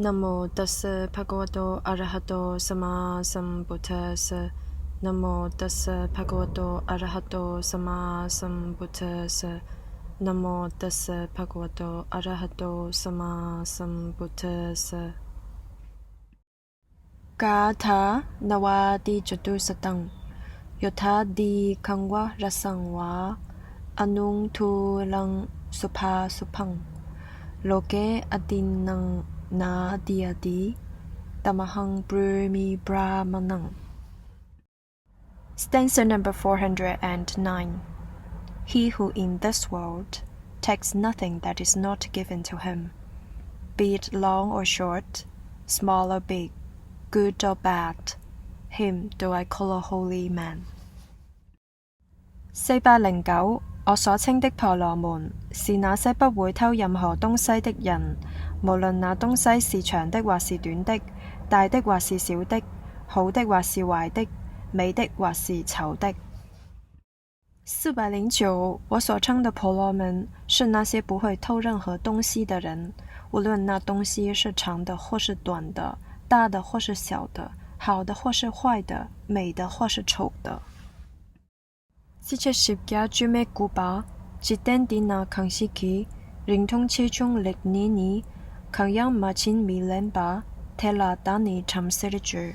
นะโมตัสสะภะคะวะโตอะระหะโตสัมมาสัมพุทธัสสะนะโมตัสสะภะคะวะโตอะระหะโตสัมมาสัมพุทธัสสะนะโมตัสสะภะคะวะโตอะระหะโตสัมมาสัมพุทธัสสะกาถานวาติจตุสตังโยธาดีคังวะรสังวาอนุงทูลังสุภาสุพังโลเกอดินังนาดียดีTamahang Brumi Brahmanang. Stanza number 409. He who in this world takes nothing that is not given to him, be it long or short, small or big, good or bad, him do I call a holy man. 409我所稱的婆羅門是那些不會偷任何東西的人，無論那東西是長的或是短的，大的或是小的，好的或是壞的，美的或是醜的。409我所稱的婆羅門是那些不會偷任何東西的人，無論那東西是長的或是短的，大的或是小的，好的或是壞的，美的或是醜的。410주매 구바 지텐디나 강시키 링통체중 렉니니 강양 마친 밀렌바 텔라다니 참세르주